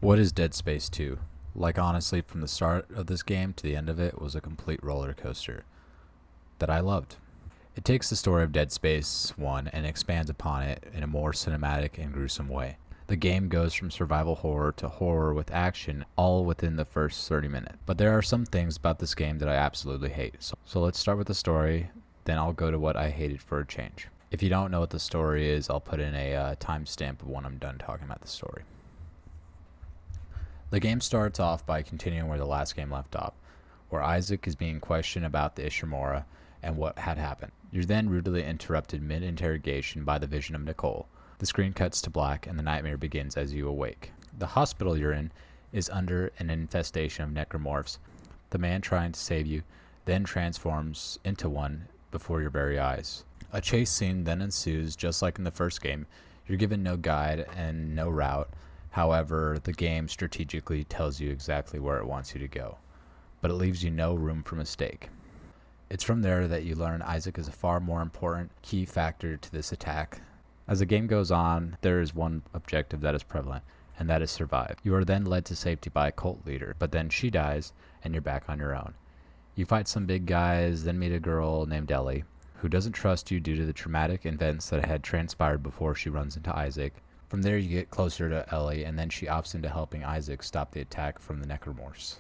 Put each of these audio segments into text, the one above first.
What is Dead Space 2? Like, honestly, from the start of this game to the end of it was a complete roller coaster that I loved. It takes the story of Dead Space 1 and expands upon it in a more cinematic and gruesome way. The game goes from survival horror to horror with action all within the first 30 minutes. But there are some things about this game that I absolutely hate. So let's start with the story, then I'll go to what I hated for a change. If you don't know what the story is, I'll put in a timestamp of when I'm done talking about the story. The game starts off by continuing where the last game left off, where Isaac is being questioned about the Ishimura and what had happened. You're then rudely interrupted mid-interrogation by the vision of Nicole. The screen cuts to black and the nightmare begins as you awake. The hospital you're in is under an infestation of necromorphs. The man trying to save you then transforms into one before your very eyes. A chase scene then ensues, just like in the first game. You're given no guide and no route. However, the game strategically tells you exactly where it wants you to go, but it leaves you no room for mistake. It's from there that you learn Isaac is a far more important key factor to this attack. As the game goes on, there is one objective that is prevalent, and that is survive. You are then led to safety by a cult leader, but then she dies, and you're back on your own. You fight some big guys, then meet a girl named Ellie, who doesn't trust you due to the traumatic events that had transpired before she runs into Isaac. From there you get closer to Ellie, and then she opts into helping Isaac stop the attack from the necromorphs.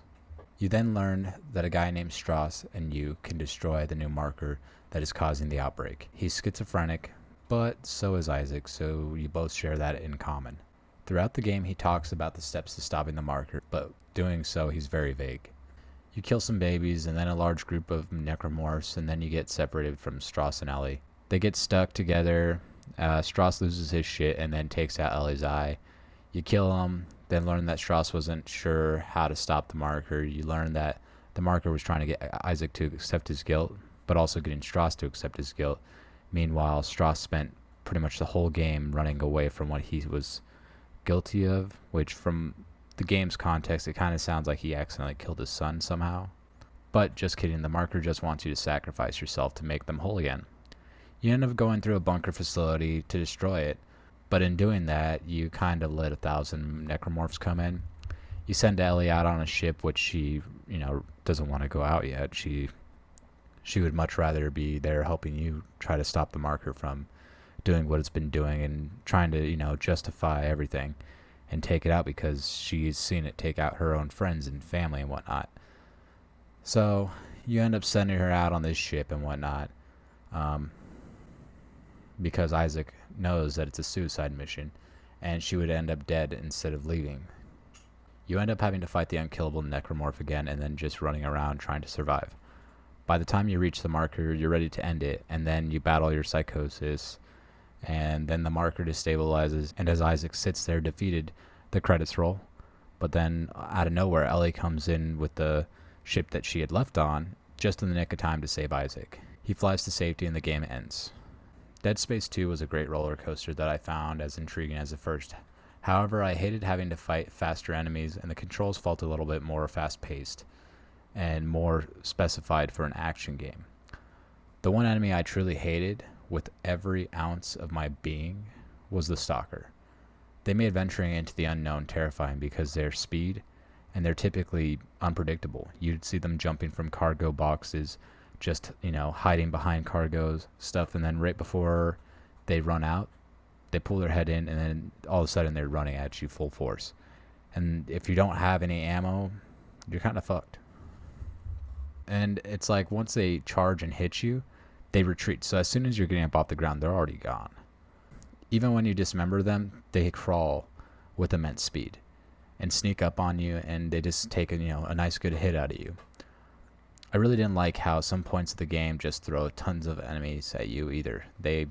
You then learn that a guy named Strauss and you can destroy the new marker that is causing the outbreak. He's schizophrenic, but so is Isaac, so you both share that in common. Throughout the game he talks about the steps to stopping the marker, but doing so he's very vague. You kill some babies and then a large group of necromorphs, and then you get separated from Strauss and Ellie. They get stuck together. Strauss loses his shit and then takes out Ellie's eye. You kill him, then learn that Strauss wasn't sure how to stop the marker. You learn that the marker was trying to get Isaac to accept his guilt, but also getting Strauss to accept his guilt. Meanwhile, Strauss spent pretty much the whole game running away from what he was guilty of, which from the game's context, it kind of sounds like he accidentally killed his son somehow. But just kidding, the marker just wants you to sacrifice yourself to make them whole again. You end up going through a bunker facility to destroy it, but in doing that, you kind of let 1,000 necromorphs come in. You send Ellie out on a ship, which she, doesn't want to go out yet. She would much rather be there helping you try to stop the marker from doing what it's been doing and trying to, justify everything and take it out because she's seen it take out her own friends and family and whatnot. So you end up sending her out on this ship and whatnot. Because Isaac knows that it's a suicide mission, and she would end up dead instead of leaving. You end up having to fight the unkillable necromorph again and then just running around trying to survive. By the time you reach the marker, you're ready to end it, and then you battle your psychosis, and then the marker destabilizes, and as Isaac sits there defeated, the credits roll. But then, out of nowhere, Ellie comes in with the ship that she had left on, just in the nick of time to save Isaac. He flies to safety and the game ends. Dead Space 2 was a great roller coaster that I found as intriguing as the first. However, I hated having to fight faster enemies, and the controls felt a little bit more fast-paced and more specified for an action game. The one enemy I truly hated with every ounce of my being was the Stalker. They made venturing into the unknown terrifying because their speed, and they're typically unpredictable. You'd see them jumping from cargo boxes, just hiding behind cargoes stuff, and then right before they run out they pull their head in, and then all of a sudden they're running at you full force, and if you don't have any ammo you're kind of fucked. And it's like once they charge and hit you they retreat, so as soon as you're getting up off the ground they're already gone. Even when you dismember them they crawl with immense speed and sneak up on you, and they just take a nice good hit out of you. I really didn't like how some points of the game just throw tons of enemies at you either. They,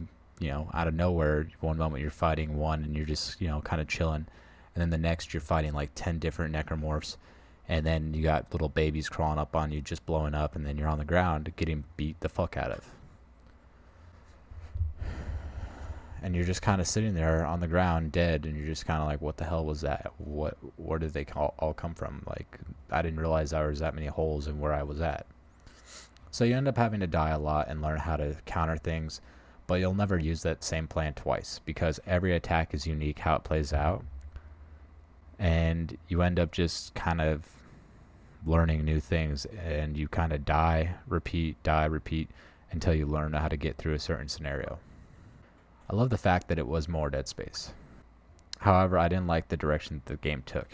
out of nowhere, one moment you're fighting one and you're just, kind of chilling. And then the next you're fighting like 10 different necromorphs. And then you got little babies crawling up on you, just blowing up. And then you're on the ground getting beat the fuck out of. And you're just kind of sitting there on the ground dead. And you're just kind of like, what the hell was that? Where did they all come from? Like, I didn't realize there was that many holes in where I was at. So you end up having to die a lot and learn how to counter things, but you'll never use that same plan twice because every attack is unique how it plays out. And and you end up just kind of learning new things, and you kind of die, repeat, until you learn how to get through a certain scenario. I love the fact that it was more Dead Space. However, I didn't like the direction that the game took.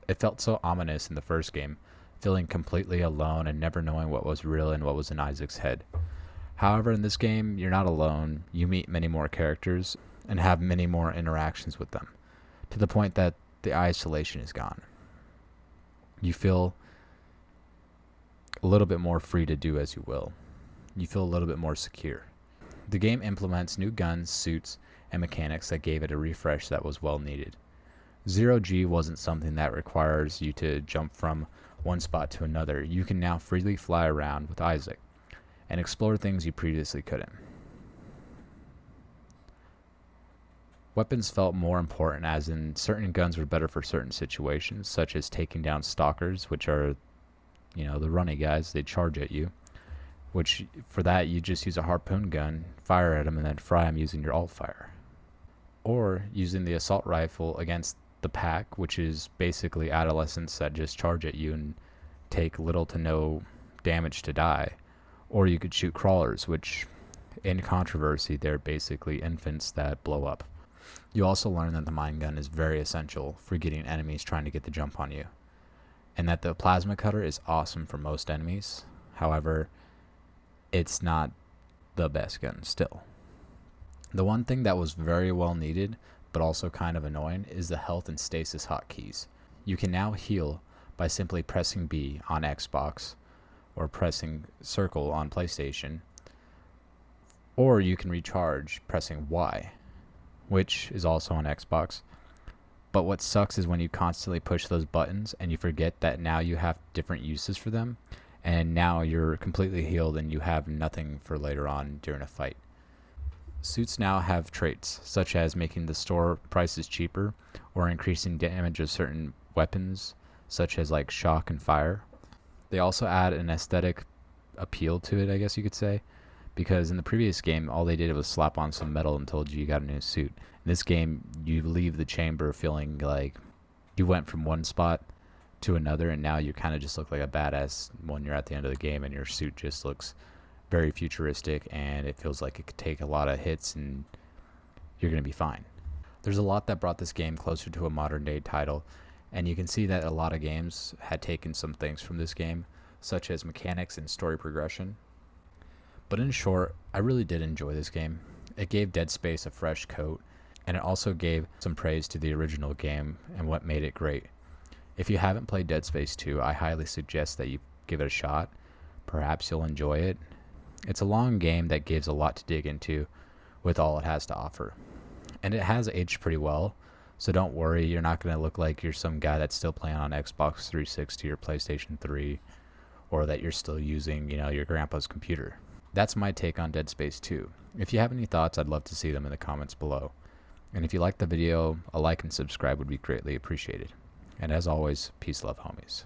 It felt so ominous in the first game, feeling completely alone and never knowing what was real and what was in Isaac's head. However, in this game, you're not alone. You meet many more characters and have many more interactions with them, to the point that the isolation is gone. You feel a little bit more free to do as you will. You feel a little bit more secure. The game implements new guns, suits, and mechanics that gave it a refresh that was well needed. Zero G wasn't something that requires you to jump from one spot to another. You can now freely fly around with Isaac and explore things you previously couldn't. Weapons felt more important, as in certain guns were better for certain situations, such as taking down stalkers, which are, the runny guys. They charge at you, which for that you just use a harpoon gun, fire at them, and then fry them using your alt fire. Or using the assault rifle against the pack, which is basically adolescents that just charge at you and take little to no damage to die. Or you could shoot crawlers, which, in controversy, they're basically infants that blow up. You also learn that the mine gun is very essential for getting enemies trying to get the jump on you, and that the plasma cutter is awesome for most enemies. However, it's not the best gun still. The one thing that was very well needed, but also kind of annoying, is the health and stasis hotkeys. You can now heal by simply pressing B on Xbox or pressing circle on PlayStation, or you can recharge pressing Y, which is also on Xbox. But what sucks is when you constantly push those buttons and you forget that now you have different uses for them, and now you're completely healed and you have nothing for later on during a fight. Suits now have traits, such as making the store prices cheaper or increasing damage of certain weapons, such as like shock and fire. They also add an aesthetic appeal to it, I guess you could say, because in the previous game, all they did was slap on some metal and told you got a new suit. In this game, you leave the chamber feeling like you went from one spot to another, and now you kind of just look like a badass when you're at the end of the game, and your suit just looks very futuristic, and it feels like it could take a lot of hits and you're going to be fine. There's a lot that brought this game closer to a modern day title, and you can see that a lot of games had taken some things from this game, such as mechanics and story progression. But in short, I really did enjoy this game. It gave Dead Space a fresh coat, and it also gave some praise to the original game and what made it great. If you haven't played Dead Space 2, I highly suggest that you give it a shot. Perhaps you'll enjoy it. It's a long game that gives a lot to dig into with all it has to offer. And it has aged pretty well, so don't worry, you're not going to look like you're some guy that's still playing on Xbox 360 or PlayStation 3, or that you're still using, your grandpa's computer. That's my take on Dead Space 2. If you have any thoughts, I'd love to see them in the comments below. And if you liked the video, a like and subscribe would be greatly appreciated. And as always, peace, love, homies.